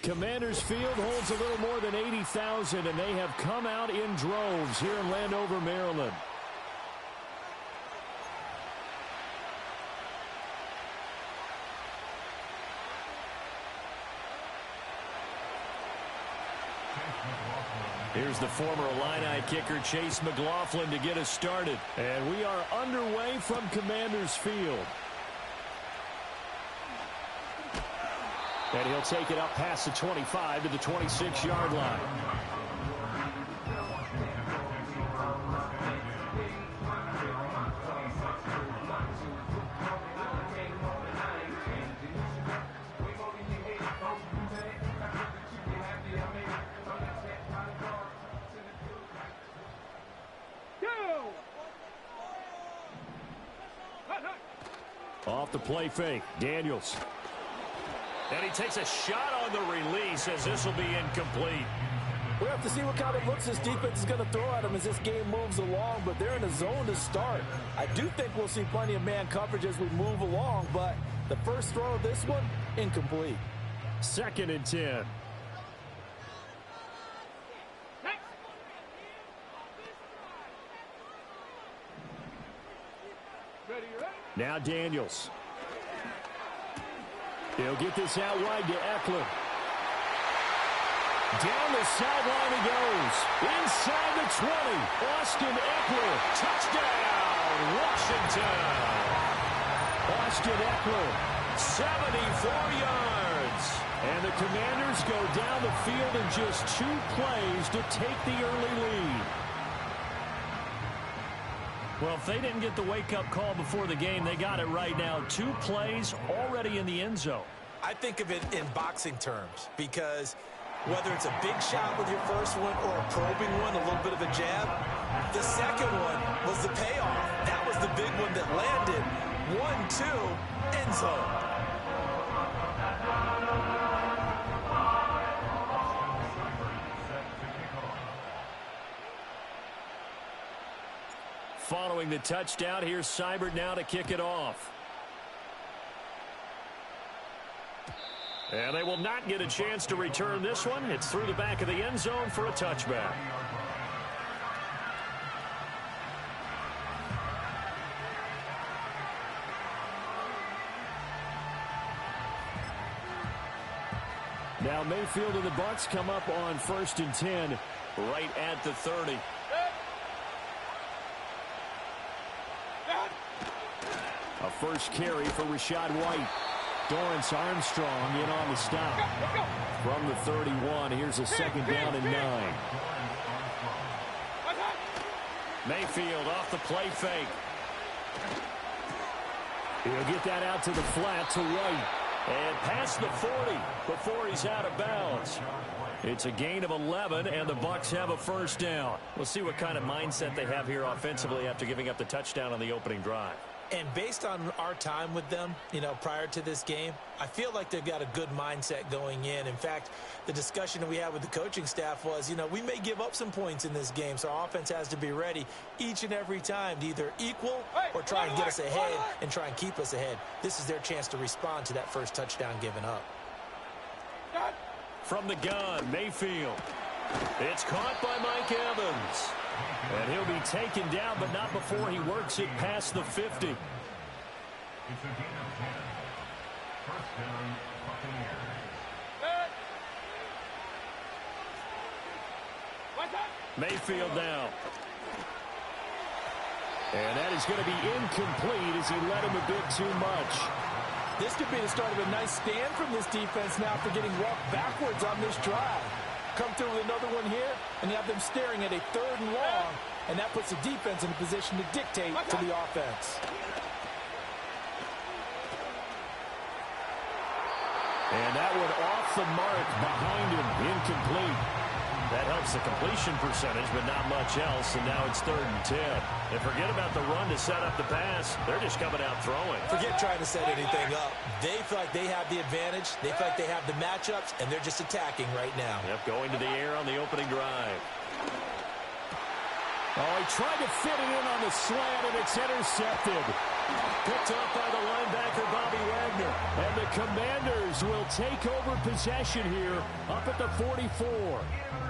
Commanders Field holds a little more than 80,000, and they have come out in droves here in Landover, Maryland. Here's the former Illini kicker, Chase McLaughlin, to get us started. And we are underway from Commanders Field. And he'll take it up past the 25 to the 26-yard line. Off the play fake, Daniels. And he takes a shot on the release as this will be incomplete. We'll have to see what kind of looks this defense is going to throw at him as this game moves along, but they're in a zone to start. I do think we'll see plenty of man coverage as we move along, but the first throw of this one, incomplete. 2nd and 10. Now Daniels. He'll get this out wide to Eckler. Down the sideline he goes. Inside the 20. Austin Eckler. Touchdown, Washington. Austin Eckler, 74 yards. And the Commanders go down the field in just 2 plays to take the early lead. Well, if they didn't get the wake-up call before the game, they got it right now. 2 plays already in the end zone. I think of it in boxing terms because whether it's a big shot with your first one or a probing one, a little bit of a jab, the second one was the payoff. That was the big one that landed. 1-2, end zone. Following the touchdown, here's Seibert now to kick it off. And they will not get a chance to return this one. It's through the back of the end zone for a touchback. Now Mayfield and the Bucs come up on 1st and 10 right at the 30. A first carry for Rachaad White. Dorrance Armstrong in on the stop. From the 31, here's a 2nd down and 9. Mayfield off the play fake. He'll get that out to the flat to White. And past the 40 before he's out of bounds. It's a gain of 11, and the Bucs have a first down. We'll see what kind of mindset they have here offensively after giving up the touchdown on the opening drive. And based on our time with them, prior to this game, I feel like they've got a good mindset going in. In fact, the discussion that we had with the coaching staff was, we may give up some points in this game, so our offense has to be ready each and every time to either equal or try and get us ahead and try and keep us ahead. This is their chance to respond to that first touchdown given up. From the gun, Mayfield. It's caught by Mike Evans. And he'll be taken down, but not before he works it past the 50. It's a gain of 10. First down, Buccaneers. Mayfield now. And that is going to be incomplete as he led him a bit too much. This could be the start of a nice stand from this defense now after getting walked backwards on this drive. Come through with another one here, and you have them staring at a 3rd and long, and that puts the defense in a position to dictate to the offense. And that one off the mark behind him, incomplete. That helps the completion percentage, but not much else, and now it's 3rd and 10. And forget about the run to set up the pass. They're just coming out throwing. Forget trying to set anything up. They feel like they have the advantage. They feel like they have the matchups, and they're just attacking right now. Yep, going to the air on the opening drive. Oh, he tried to fit it in on the slant, and it's intercepted. Picked up by the linebacker, Bobby Wagner. And the Commanders will take over possession here up at the 44.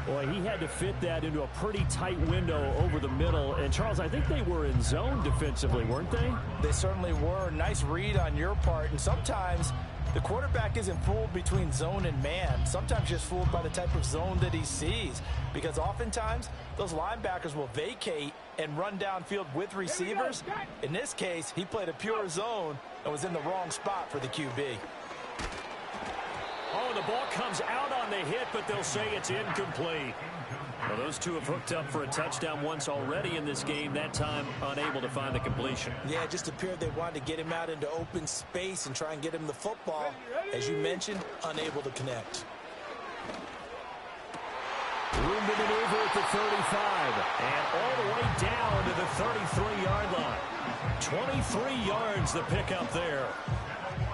Boy, he had to fit that into a pretty tight window over the middle. And, Charles, I think they were in zone defensively, weren't they? They certainly were. Nice read on your part. And sometimes the quarterback isn't fooled between zone and man. Sometimes just fooled by the type of zone that he sees. Because oftentimes, those linebackers will vacate and run downfield with receivers. In this case, he played a pure zone and was in the wrong spot for the QB. Oh, the ball comes out on the hit, but they'll say it's incomplete. Well, those two have hooked up for a touchdown once already in this game, that time unable to find the completion. Yeah, it just appeared they wanted to get him out into open space and try and get him the football. As you mentioned, unable to connect. Room to maneuver at the 35. And all the way down to the 33-yard line. 23 yards the pickup there.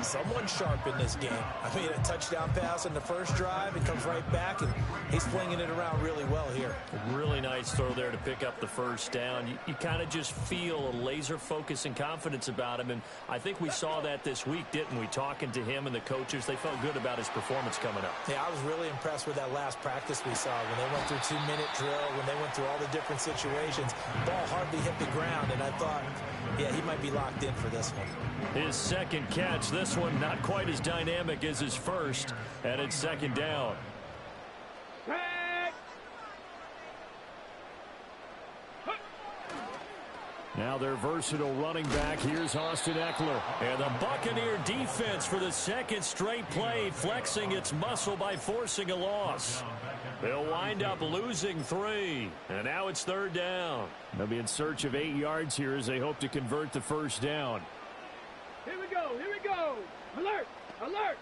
Someone sharp in this game. I mean, a touchdown pass on the first drive and comes right back, and he's flinging it around really well here. Really nice throw there to pick up the first down. You kind of just feel a laser focus and confidence about him, and I think we saw that this week, didn't we? Talking to him and the coaches, they felt good about his performance coming up. Yeah, I was really impressed with that last practice we saw when they went through 2-minute drill, when they went through all the different situations. Ball hardly hit the ground, and I thought, yeah, he might be locked in for this one. His second catch, this one not quite as dynamic as his first, and it's second down. Now their versatile running back, here's Austin Eckler. And the Buccaneer defense for the second straight play, flexing its muscle by forcing a loss. They'll wind up losing 3, and now it's third down. They'll be in search of 8 yards here as they hope to convert the first down. Here we go, here we go. Alert, alert.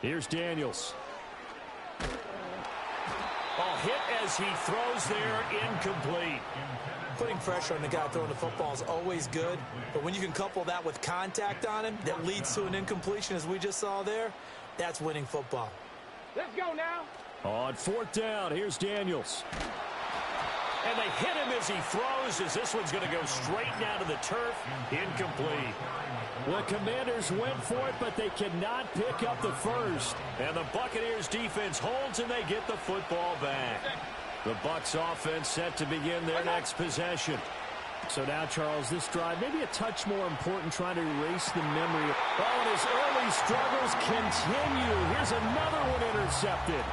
Here's Daniels. Ball hit as he throws there, incomplete. Putting pressure on the guy throwing the football is always good, but when you can couple that with contact on him that leads to an incompletion, as we just saw there, that's winning football. Let's go now. On fourth down, here's Daniels. And they hit him as he throws, as this one's going to go straight down to the turf. Incomplete. The Commanders went for it, but they cannot pick up the first. And the Buccaneers defense holds, and they get the football back. The Bucs offense set to begin their next possession. So now, Charles, this drive maybe a touch more important, trying to erase the memory. Oh, and his early struggles continue. Here's another one intercepted.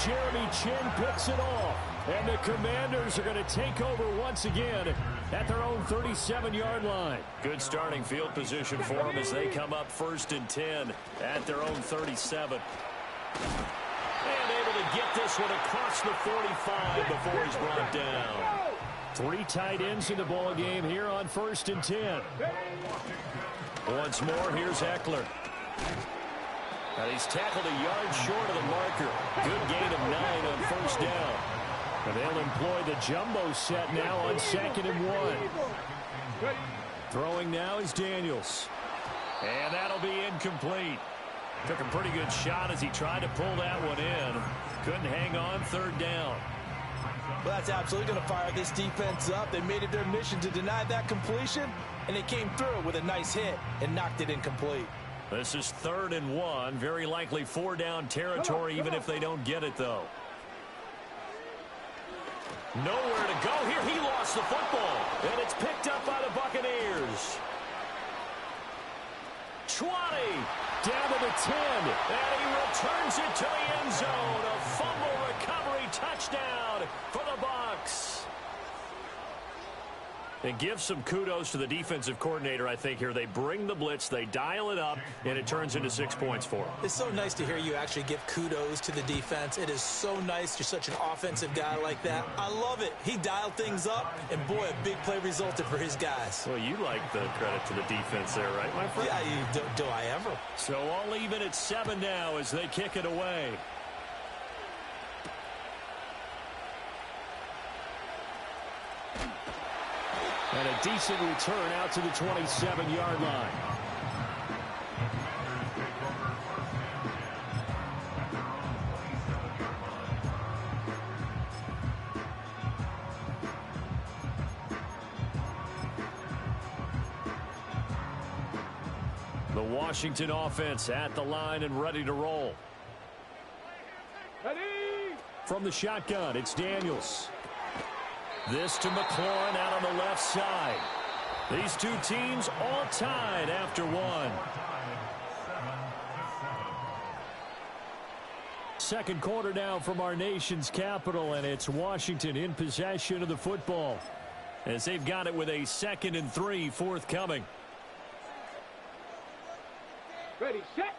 Jeremy Chin picks it off. And the Commanders are going to take over once again at their own 37-yard line. Good starting field position for them as they come up 1st and 10 at their own 37. And able to get this one across the 45 before he's brought down. 3 tight ends in the ball game here on 1st and 10. Once more, here's Eckler. And he's tackled a yard short of the marker. Good gain of 9 on 1st down. And they'll employ the jumbo set now on 2nd and 1. Throwing now is Daniels. And that'll be incomplete. Took a pretty good shot as he tried to pull that one in. Couldn't hang on 3rd down. Well, that's absolutely going to fire this defense up. They made it their mission to deny that completion, and they came through with a nice hit and knocked it incomplete. This is 3rd and 1. Very likely 4-down territory, even if they don't get it, though. Nowhere to go here. He lost the football. And it's picked up by the Buccaneers. 20. Down to the 10. And he returns it to the end zone. A fumble recovery touchdown for the Bucs. And give some kudos to the defensive coordinator, I think, here. They bring the blitz, they dial it up, and it turns into 6 points for them. It's so nice to hear you actually give kudos to the defense. It is so nice. You're such an offensive guy like that. I love it. He dialed things up, and boy, a big play resulted for his guys. Well, you like the credit to the defense there, right, my friend? Yeah, do I ever? So I'll leave it at 7 now as they kick it away. And a decent return out to the 27-yard line. The Washington offense at the line and ready to roll. Ready? From the shotgun, it's Daniels. This to McLaurin out on the left side. These two teams all tied after one. Second quarter now from our nation's capital, and it's Washington in possession of the football as they've got it with a 2nd and 3 forthcoming. Ready, set.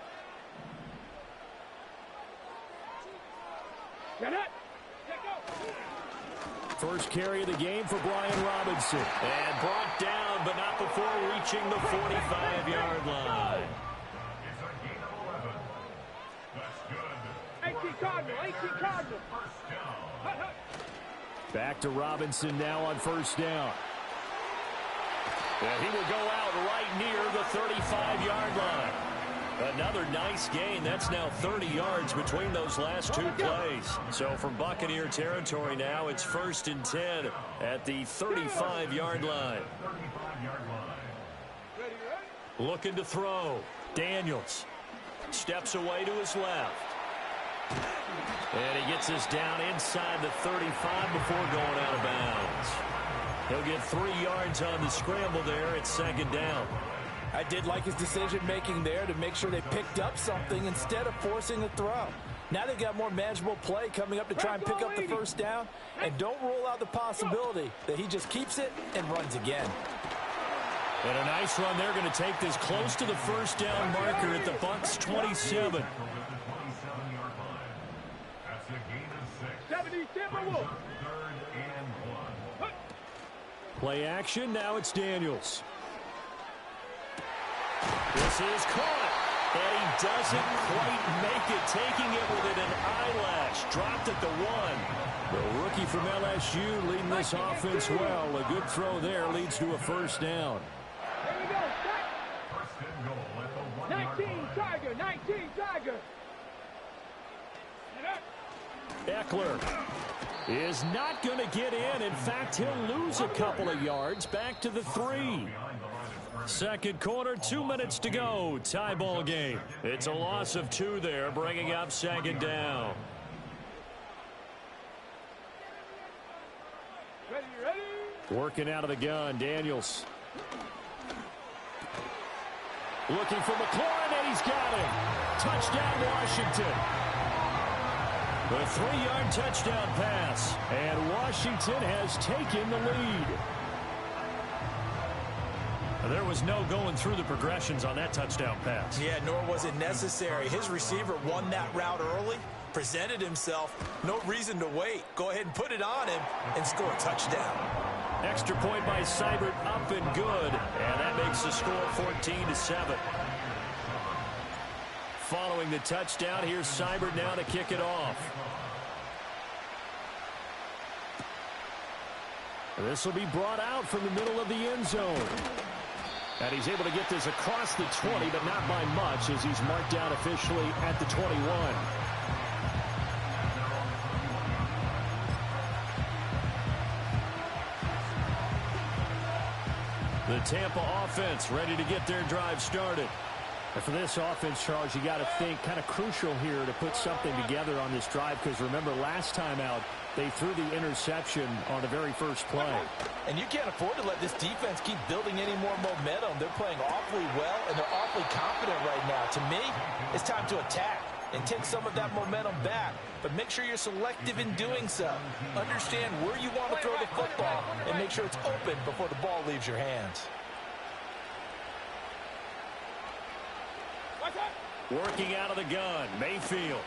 Get it. First carry of the game for Brian Robinson. And brought down, but not before reaching the 45-yard line. It's a gain of 11. That's good. 18 Cardinal, 18 Cardinal. First down. Back to Robinson now on first down. And he will go out right near the 35-yard line. Another nice gain. That's now 30 yards between those last two plays. So from Buccaneer territory now, it's 1st and 10 at the 35-yard line. Looking to throw. Daniels steps away to his left. And he gets us down inside the 35 before going out of bounds. He'll get 3 yards on the scramble there. It's 2nd down. I did like his decision-making there to make sure they picked up something instead of forcing a throw. Now they've got more manageable play coming up to try and pick up the first down. And don't rule out the possibility that he just keeps it and runs again. And a nice run there, going to take this close to the first down marker at the Bucs 27. That's a gain of 6. 70 Timberwolves. 3rd and 1. Play action, now it's Daniels. This is caught, and he doesn't quite make it, taking it with an eyelash. Dropped at the 1. The rookie from LSU leading this offense well. A good throw there leads to a first down. Here we go, set. First and goal at the 1-yard 19 Tiger, 19 Tiger. Eckler is not going to get in. In fact, he'll lose a couple of yards back to the 3. Second quarter, 2 minutes to go. Tie ball game. It's a loss of 2 there, bringing up 2nd down. Ready, ready. Working out of the gun, Daniels. Looking for McLaurin, and he's got him. Touchdown, Washington. A 3-yard touchdown pass, and Washington has taken the lead. There was no going through the progressions on that touchdown pass. Yeah, nor was it necessary. His receiver won that route early, presented himself. No reason to wait. Go ahead and put it on him and score a touchdown. Extra point by Seibert, up and good. And that makes the score 14-7. Following the touchdown, here's Seibert now to kick it off. This will be brought out from the middle of the end zone. And he's able to get this across the 20, but not by much, as he's marked down officially at the 21. The Tampa offense ready to get their drive started. And for this offense, Charles, you got to think kind of crucial here to put something together on this drive, because remember last time out, they threw the interception on the very first play. And you can't afford to let this defense keep building any more momentum. They're playing awfully well, and they're awfully confident right now. To me, it's time to attack and take some of that momentum back. But make sure you're selective in doing so. Understand where you want to throw the football and make sure it's open before the ball leaves your hands. Working out of the gun, Mayfield.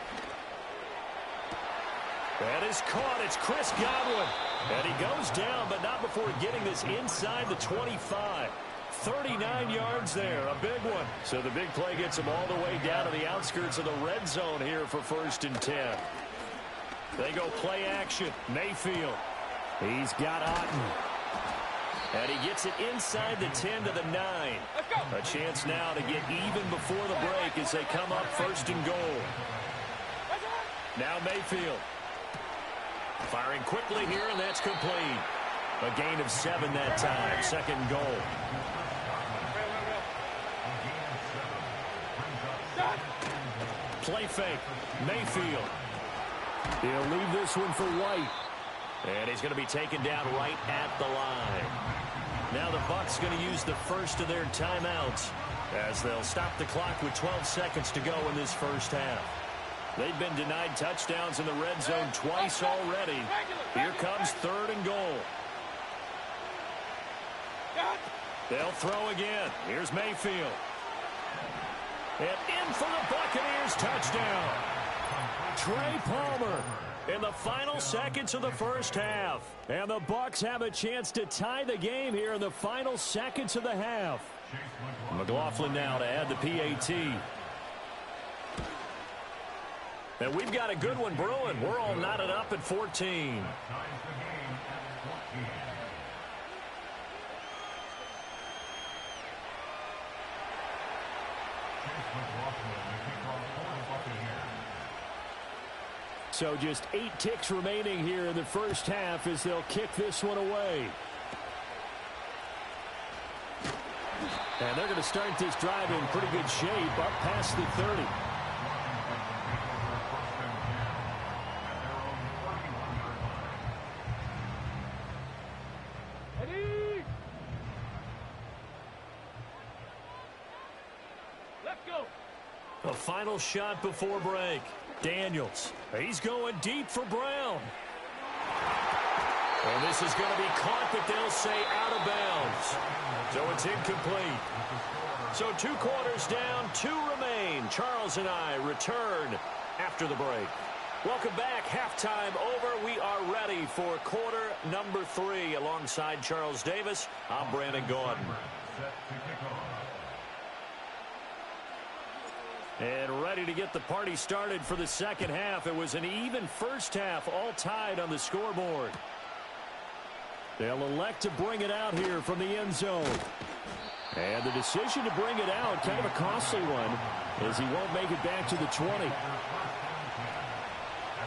That is caught. It's Chris Godwin. And he goes down, but not before getting this inside the 25. 39 yards there, a big one. So the big play gets him all the way down to the outskirts of the red zone here for 1st and 10. They go play action. Mayfield. He's got Otten. And he gets it inside the 10 to the 9. A chance now to get even before the break as they come up 1st and goal. Now Mayfield. Firing quickly here, and that's complete. A gain of 7 that time. 2nd and goal. Play fake. Mayfield. He'll leave this one for White. And he's going to be taken down right at the line. Now the Bucs going to use the first of their timeouts as they'll stop the clock with 12 seconds to go in this first half. They've been denied touchdowns in the red zone twice already. Here comes 3rd and goal. They'll throw again. Here's Mayfield. And in for the Buccaneers touchdown. Trey Palmer in the final seconds of the first half. And the Bucs have a chance to tie the game here in the final seconds of the half. McLaughlin now to add the PAT. And we've got a good one brewing. We're all knotted up at 14. So just 8 ticks remaining here in the first half as they'll kick this one away. And they're going to start this drive in pretty good shape up past the 30. Ready? Let's go. A final shot before break. Daniels. He's going deep for Brown. And this is going to be caught, but they'll say out of bounds. So it's incomplete. So 2 quarters down, 2 remain. Charles and I return after the break. Welcome back. Halftime over. We are ready for quarter number 3. Alongside Charles Davis, I'm Brandon Gordon. And ready to get the party started for the second half. It was an even first half, all tied on the scoreboard. They'll elect to bring it out here from the end zone. And the decision to bring it out, kind of a costly one, as he won't make it back to the 20.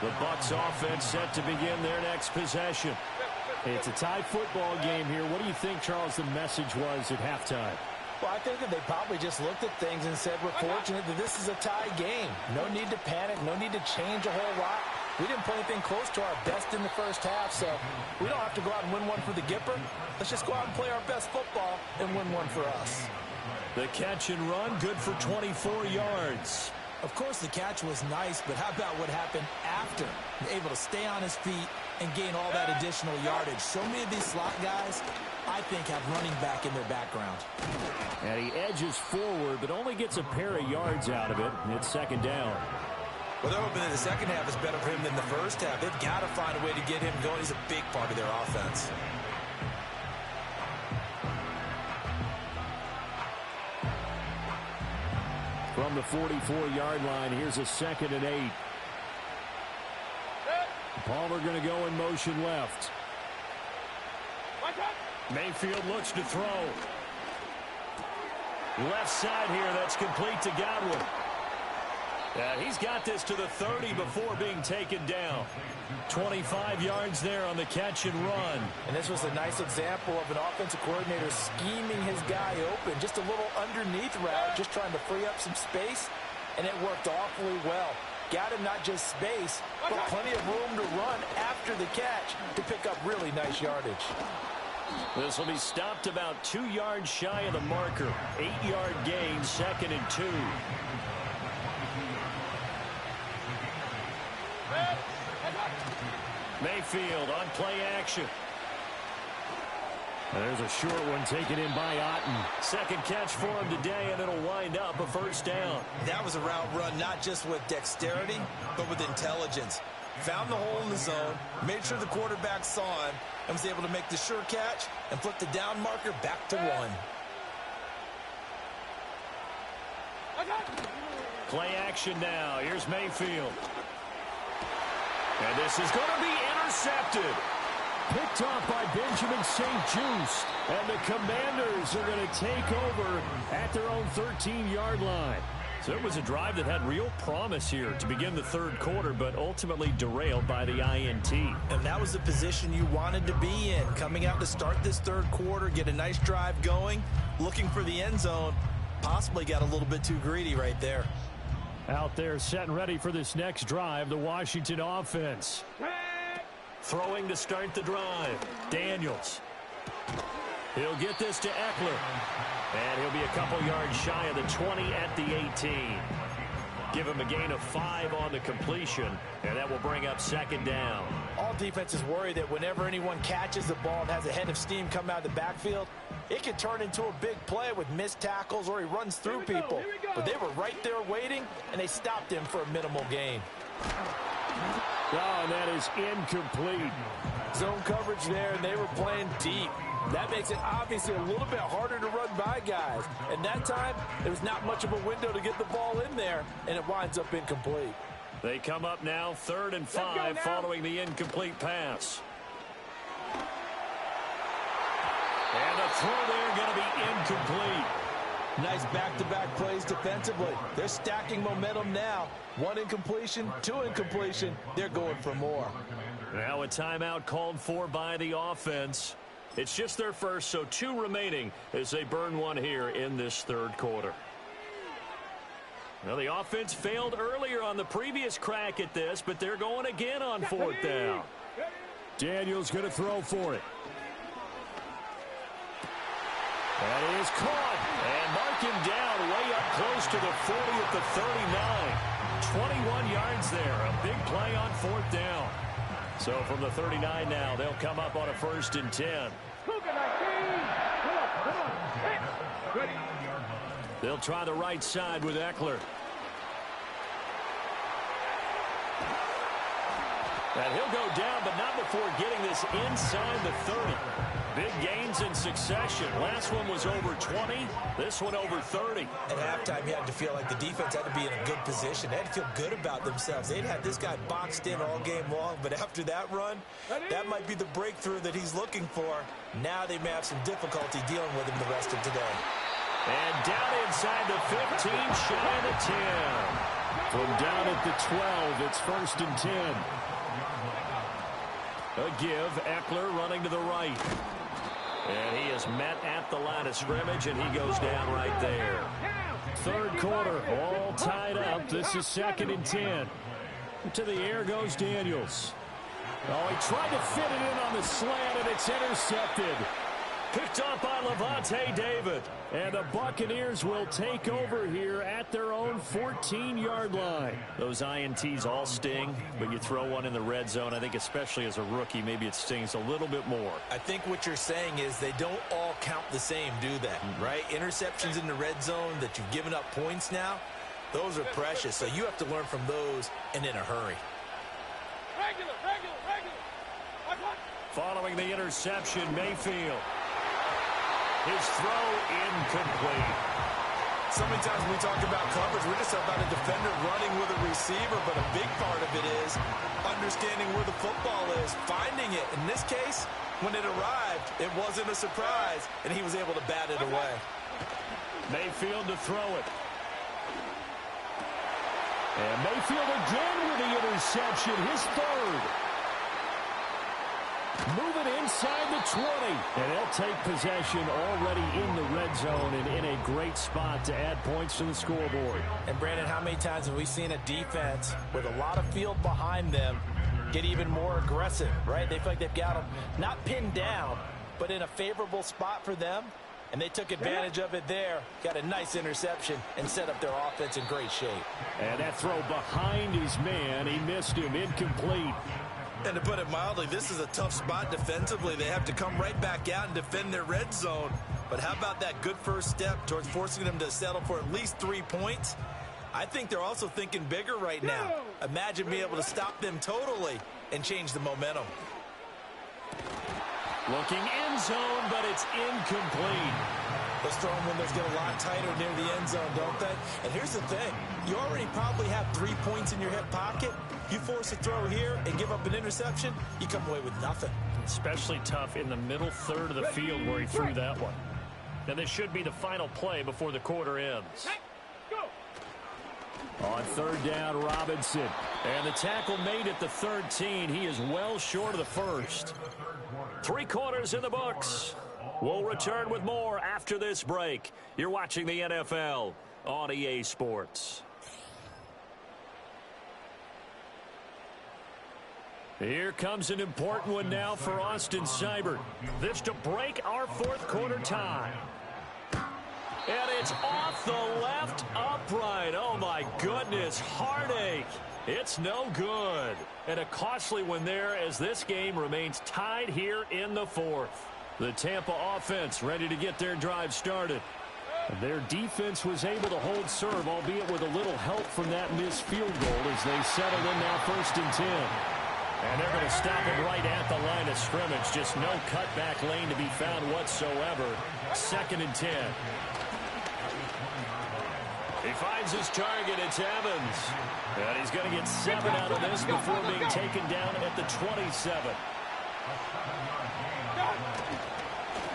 The Bucs offense set to begin their next possession. It's a tie football game here. What do you think, Charles, the message was at halftime? Well, I think that they probably just looked at things and said, we're fortunate that this is a tie game. No need to panic. No need to change a whole lot. We didn't play anything close to our best in the first half, so we don't have to go out and win one for the Gipper. Let's just go out and play our best football and win one for us. The catch and run, good for 24 yards. Of course, the catch was nice, but how about what happened after? Able to stay on his feet and gain all that additional yardage. So many of these slot guys, I think, have running back in their background. And he edges forward, but only gets a pair of yards out of it. It's second down. Well, they're hoping that the second half is better for him than the first half. They've got to find a way to get him going. He's a big part of their offense. From the 44-yard line, here's a 2nd and 8. Palmer going to go in motion left. Mayfield looks to throw. Left side here, that's complete to Godwin. He's got this to the 30 before being taken down. 25 yards there on the catch and run. And this was a nice example of an offensive coordinator scheming his guy open. Just a little underneath route, just trying to free up some space, and it worked awfully well. Got him not just space, but plenty of room to run after the catch to pick up really nice yardage. This will be stopped about 2 yards shy of the marker. 8-yard gain, 2nd and 2. Mayfield on play action. And there's a short one taken in by Otten. Second catch for him today, and it'll wind up a first down. That was a route run not just with dexterity, but with intelligence. Found the hole in the zone, made sure the quarterback saw him, and was able to make the sure catch and flip the down marker back to 1. Play action now. Here's Mayfield. And this is going to be intercepted. Picked off by Benjamin St-Juste. And the Commanders are going to take over at their own 13-yard line. So it was a drive that had real promise here to begin the third quarter, but ultimately derailed by the INT. And that was the position you wanted to be in. Coming out to start this third quarter, get a nice drive going, looking for the end zone. Possibly got a little bit too greedy right there. Out there setting ready for this next drive, the Washington offense. Throwing to start the drive. Daniels. He'll get this to Eckler. And he'll be a couple yards shy of the 20 at the 18. Give him a gain of 5 on the completion, and that will bring up second down. All defenses worry that whenever anyone catches the ball and has a head of steam come out of the backfield, it can turn into a big play with missed tackles or he runs through people. But they were right there waiting, and they stopped him for a minimal gain. Oh, and that is incomplete. Zone coverage there, and they were playing deep. That makes it obviously a little bit harder to run by guys. And that time, there was not much of a window to get the ball in there, and it winds up incomplete. They come up now 3rd and 5 following the incomplete pass. And the throw there going to be incomplete. Nice back-to-back plays defensively. They're stacking momentum now. 1 incompletion, 2 incompletion. They're going for more. Now a timeout called for by the offense. It's just their first, so 2 remaining as they burn 1 here in this 3rd quarter. Well, the offense failed earlier on the previous crack at this, but they're going again on 4th down. Daniels going to throw for it. That is caught. And mark him down way up close to the 40 at the 39. 21 yards there. A big play on 4th down. So from the 39 now, they'll come up on a 1st and 10. They'll try the right side with Eckler. And he'll go down, but not before getting this inside the 30. Big gains in succession. Last one was over 20. This one over 30. At halftime, you had to feel like the defense had to be in a good position. They had to feel good about themselves. They'd had this guy boxed in all game long, but after that run, that might be the breakthrough that he's looking for. Now they may have some difficulty dealing with him the rest of today. And down inside the 15, shy of the 10. From down at the 12, it's 1st and 10. A give, Eckler running to the right. And he is met at the line of scrimmage, and he goes down right there. 3rd quarter, all tied up. This is 2nd and 10. To the air goes Daniels. Oh, he tried to fit it in on the slant, and it's intercepted. Picked up by Levante David. And the Buccaneers will take over here at their own 14-yard line. Those INTs all sting, but you throw one in the red zone, I think especially as a rookie, maybe it stings a little bit more. I think what you're saying is they don't all count the same, do they? Right? Interceptions in the red zone that you've given up points now, those are precious. So you have to learn from those and in a hurry. Regular. Following the interception, Mayfield. His throw incomplete. So many times when we talk about coverage, we're just about a defender running with a receiver, but a big part of it is understanding where the football is, finding it. In this case, when it arrived, it wasn't a surprise, and he was able to bat it away. Mayfield to throw it. And Mayfield again with the interception, his 3rd. Moving inside the 20. And they'll take possession already in the red zone and in a great spot to add points to the scoreboard. And, Brandon, how many times have we seen a defense with a lot of field behind them get even more aggressive, right? They feel like they've got them not pinned down, but in a favorable spot for them. And they took advantage of it there, got a nice interception, and set up their offense in great shape. And that throw behind his man, he missed him, incomplete. And to put it mildly, this is a tough spot defensively. They have to come right back out and defend their red zone. But how about that good first step towards forcing them to settle for at least 3 points? I think they're also thinking bigger right now. Imagine being able to stop them totally and change the momentum. Looking end zone, but it's incomplete. Those throwing windows get a lot tighter near the end zone, don't they? And here's the thing. You already probably have 3 points in your hip pocket. You force a throw here and give up an interception, you come away with nothing. Especially tough in the middle 3rd of the field where he threw that one. And this should be the final play before the quarter ends. On 3rd down, Robinson. And the tackle made at the 13. He is well short of the 1st. 3 quarters in the books. We'll return with more after this break. You're watching the NFL on EA Sports. Here comes an important one now for Austin Seibert. This to break our fourth quarter tie. And it's off the left upright. Oh, my goodness. Heartache. It's no good. And a costly one there as this game remains tied here in the fourth. The Tampa offense ready to get their drive started. Their defense was able to hold serve, albeit with a little help from that missed field goal as they settle in now 1st and 10. And they're going to stop it right at the line of scrimmage. Just no cutback lane to be found whatsoever. 2nd and 10. He finds his target. It's Evans. And he's going to get 7 out of this before being taken down at the 27.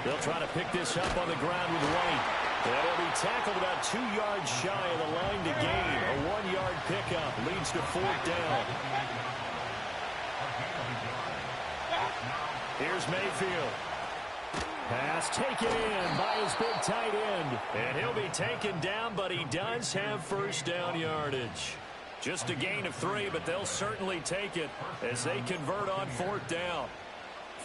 They'll try to pick this up on the ground with White. And he'll be tackled about 2 yards shy of the line to gain. A 1-yard pickup leads to 4th down. Here's Mayfield. Pass taken in by his big tight end. And he'll be taken down, but he does have 1st down yardage. Just a gain of 3, but they'll certainly take it as they convert on 4th down.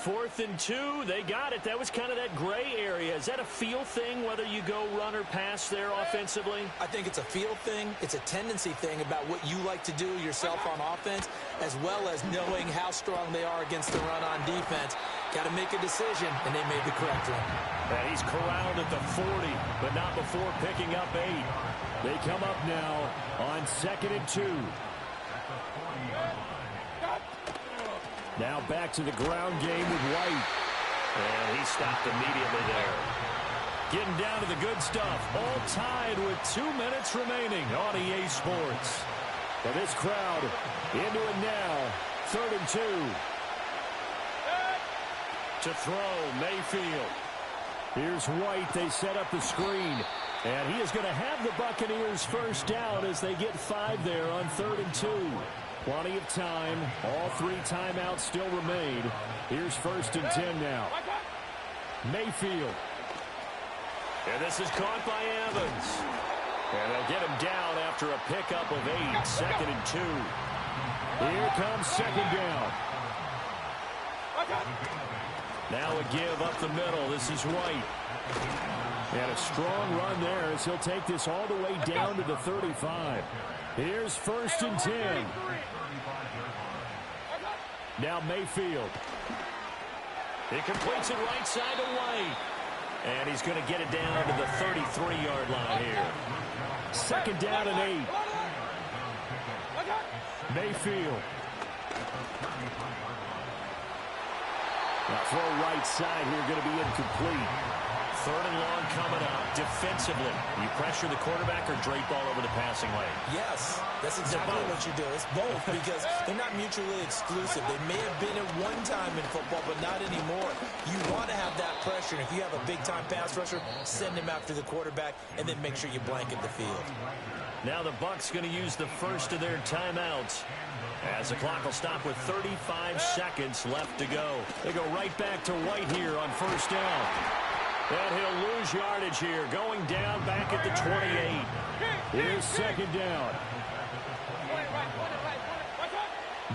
4th and 2, they got it. That was kind of that gray area. Is that a feel thing, whether you go run or pass there offensively? I think it's a feel thing. It's a tendency thing about what you like to do yourself on offense, as well as knowing how strong they are against the run on defense. Got to make a decision, and they made the correct one. And he's corralled at the 40, but not before picking up 8. They come up now on 2nd and 2. Now back to the ground game with White. And he stopped immediately there. Getting down to the good stuff. All tied with 2 minutes remaining on EA Sports. But this crowd into it now. 3rd and 2. To throw, Mayfield. Here's White. They set up the screen. And he is going to have the Buccaneers 1st down as they get 5 there on 3rd and 2. Plenty of time. All 3 timeouts still remain. Here's 1st and 10 now. Mayfield. And this is caught by Evans. And they'll get him down after a pickup of 8. 2nd and 2. Here comes 2nd down. Now a give up the middle. This is White. And a strong run there as he'll take this all the way down to the 35. Here's 1st and 10. Now Mayfield. He completes it right side to White. And he's going to get it down to the 33-yard line here. 2nd down and 8. Mayfield. Now throw right side here going to be incomplete. 3rd and long coming up. Defensively, you pressure the quarterback or drape all over the passing lane? Yes, that's exactly what you do. It's both because they're not mutually exclusive. They may have been at one time in football, but not anymore. You want to have that pressure. And if you have a big-time pass rusher, send him after the quarterback and then make sure you blanket the field. Now the Bucs going to use the first of their timeouts as the clock will stop with 35 seconds left to go. They go right back to White here on 1st down. And he'll lose yardage here, going down back at the 28. Here's 2nd down.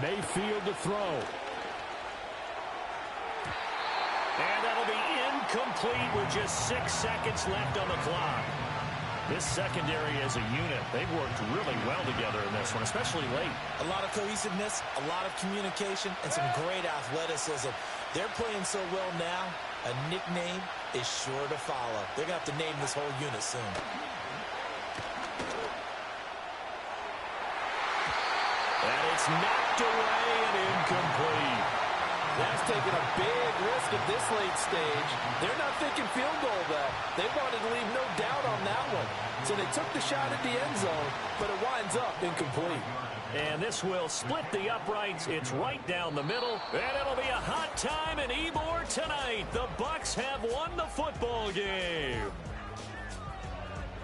Mayfield to throw. And that'll be incomplete with just 6 seconds left on the clock. This secondary as a unit, they've worked really well together in this one, especially late. A lot of cohesiveness, a lot of communication, and some great athleticism. They're playing so well now, a nickname is sure to follow. They're going to have to name this whole unit soon. And it's knocked away and incomplete. That's taking a big risk at this late stage. They're not thinking field goal, though. They wanted to leave no doubt on that one. So they took the shot at the end zone, but it winds up incomplete. And this will split the uprights. It's right down the middle. And it'll be a hot time in Ybor tonight. The Bucs have won the football game.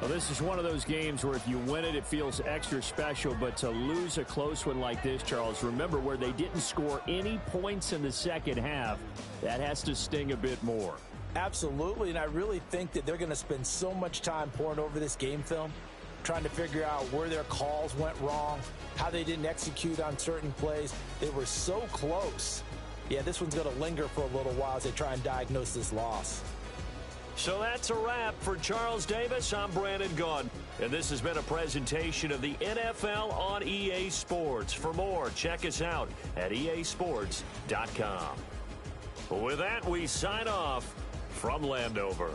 Well, this is one of those games where if you win it, it feels extra special. But to lose a close one like this, Charles, remember where they didn't score any points in the second half, that has to sting a bit more. Absolutely, and I really think that they're going to spend so much time pouring over this game film. trying to figure out where their calls went wrong, how they didn't execute on certain plays. They were so close. Yeah, this one's going to linger for a little while as they try and diagnose this loss. So that's a wrap for Charles Davis. I'm Brandon Gaudin. And this has been a presentation of the NFL on EA Sports. For more, check us out at easports.com. With that, we sign off from Landover.